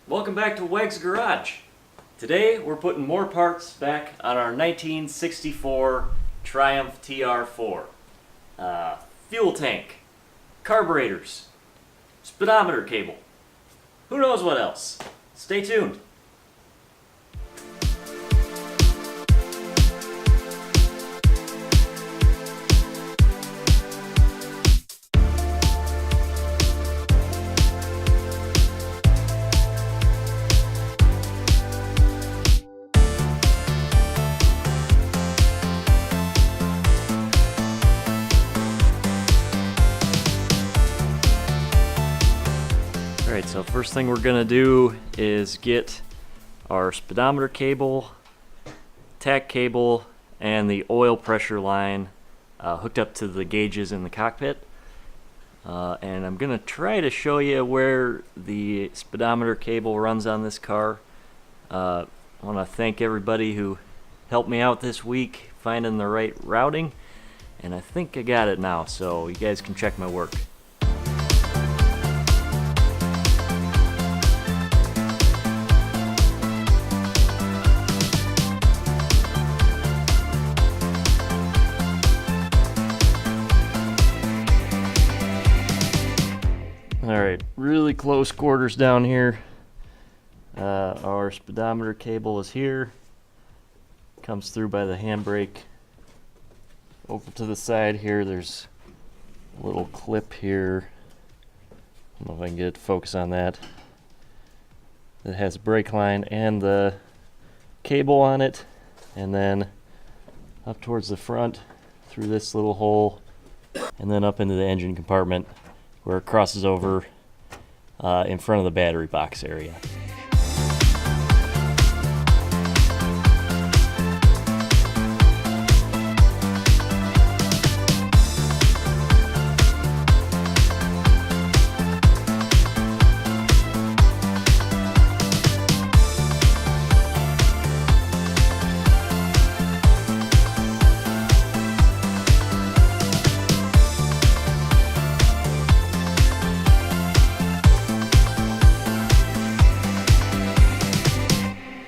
Welcome back to Wegs Garage. Today we're putting more parts back on our 1964 Triumph TR4. Fuel tank, carburetors, speedometer cable, who knows what else. Stay tuned. Alright, so first thing we're gonna do is get our speedometer cable, tach cable, and the oil pressure line hooked up to the gauges in the cockpit. And I'm gonna try to show you where the speedometer cable runs on this car. I want to thank everybody who helped me out this week finding the right routing, and I think I got it now, so you guys can check my work. Alright, really close quarters down here. Our speedometer cable is here. Comes through by the handbrake. Over to the side here, there's a little clip here. I don't know if I can get focus on that. That has a brake line and the cable on it. And then up towards the front through this little hole. And then up into the engine compartment, where it crosses over in front of the battery box area.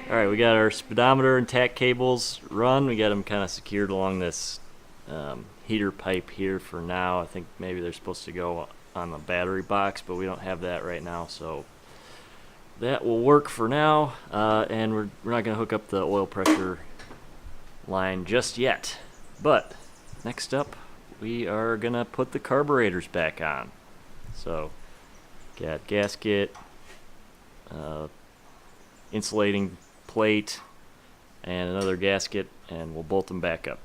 Alright, we got our speedometer and tach cables run. We got them kind of secured along this heater pipe here for now. I think maybe they're supposed to go on the battery box, but we don't have that right now, so that will work for now. And we're not going to hook up the oil pressure line just yet. But next up, we are going to put the carburetors back on. So, got gasket, insulating plate, and another gasket, and we'll bolt them back up.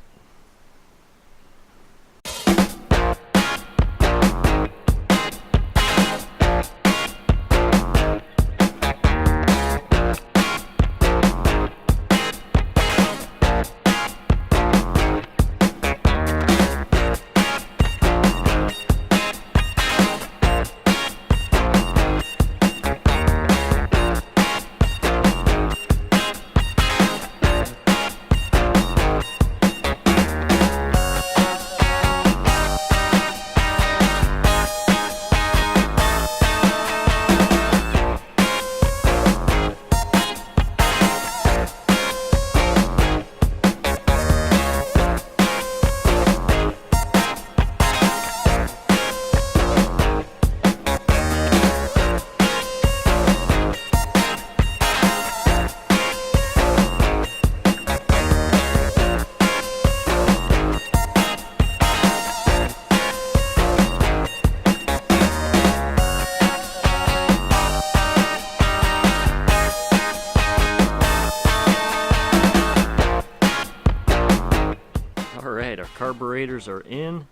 Alright, our carburetors are in.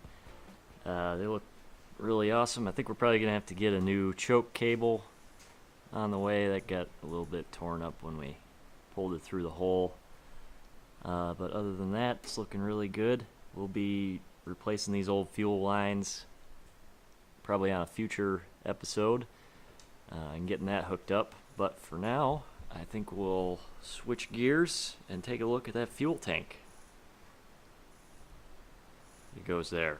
They look really awesome. I think we're probably going to have to get a new choke cable on the way. That got a little bit torn up when we pulled it through the hole. But other than that, it's looking really good. We'll be replacing these old fuel lines probably on a future episode and getting that hooked up. But for now, I think we'll switch gears and take a look at that fuel tank. It goes there.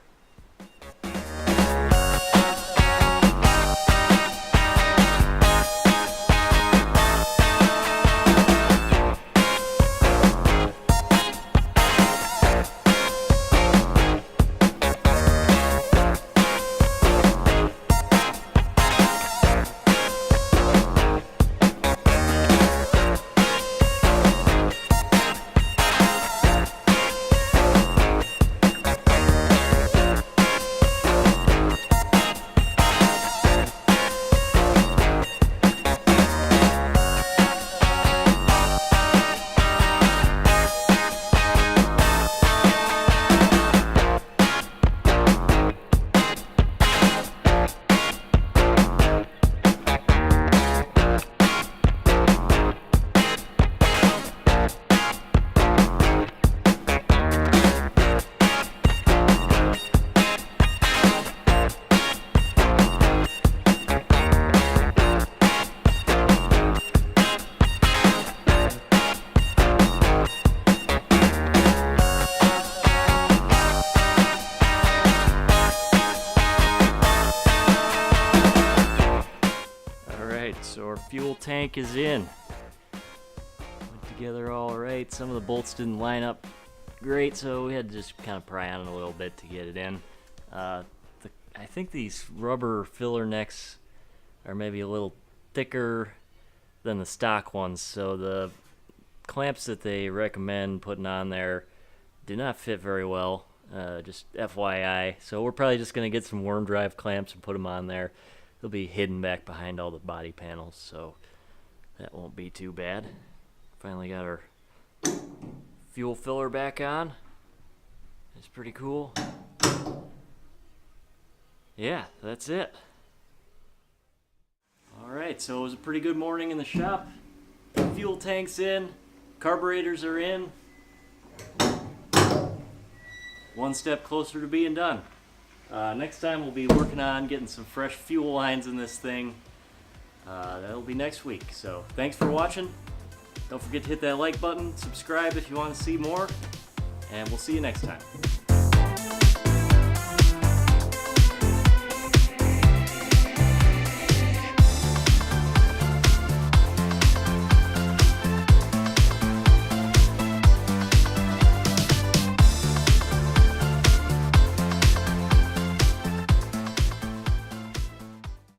Alright, so our fuel tank is in. Went together all right. Some of the bolts didn't line up great, so we had to just kind of pry on it a little bit to get it in. I think these rubber filler necks are maybe a little thicker than the stock ones, so the clamps that they recommend putting on there do not fit very well, just FYI. So we're probably just going to get some worm drive clamps and put them on there. They'll be hidden back behind all the body panels, so that won't be too bad. Finally got our fuel filler back on. It's pretty cool. Yeah, that's it. Alright, so it was a pretty good morning in the shop. Fuel tank's in, carburetors are in. One step closer to being done. Next time we'll be working on getting some fresh fuel lines in this thing. That'll be next week. So thanks for watching. Don't forget to hit that like button, subscribe if you want to see more, and we'll see you next time.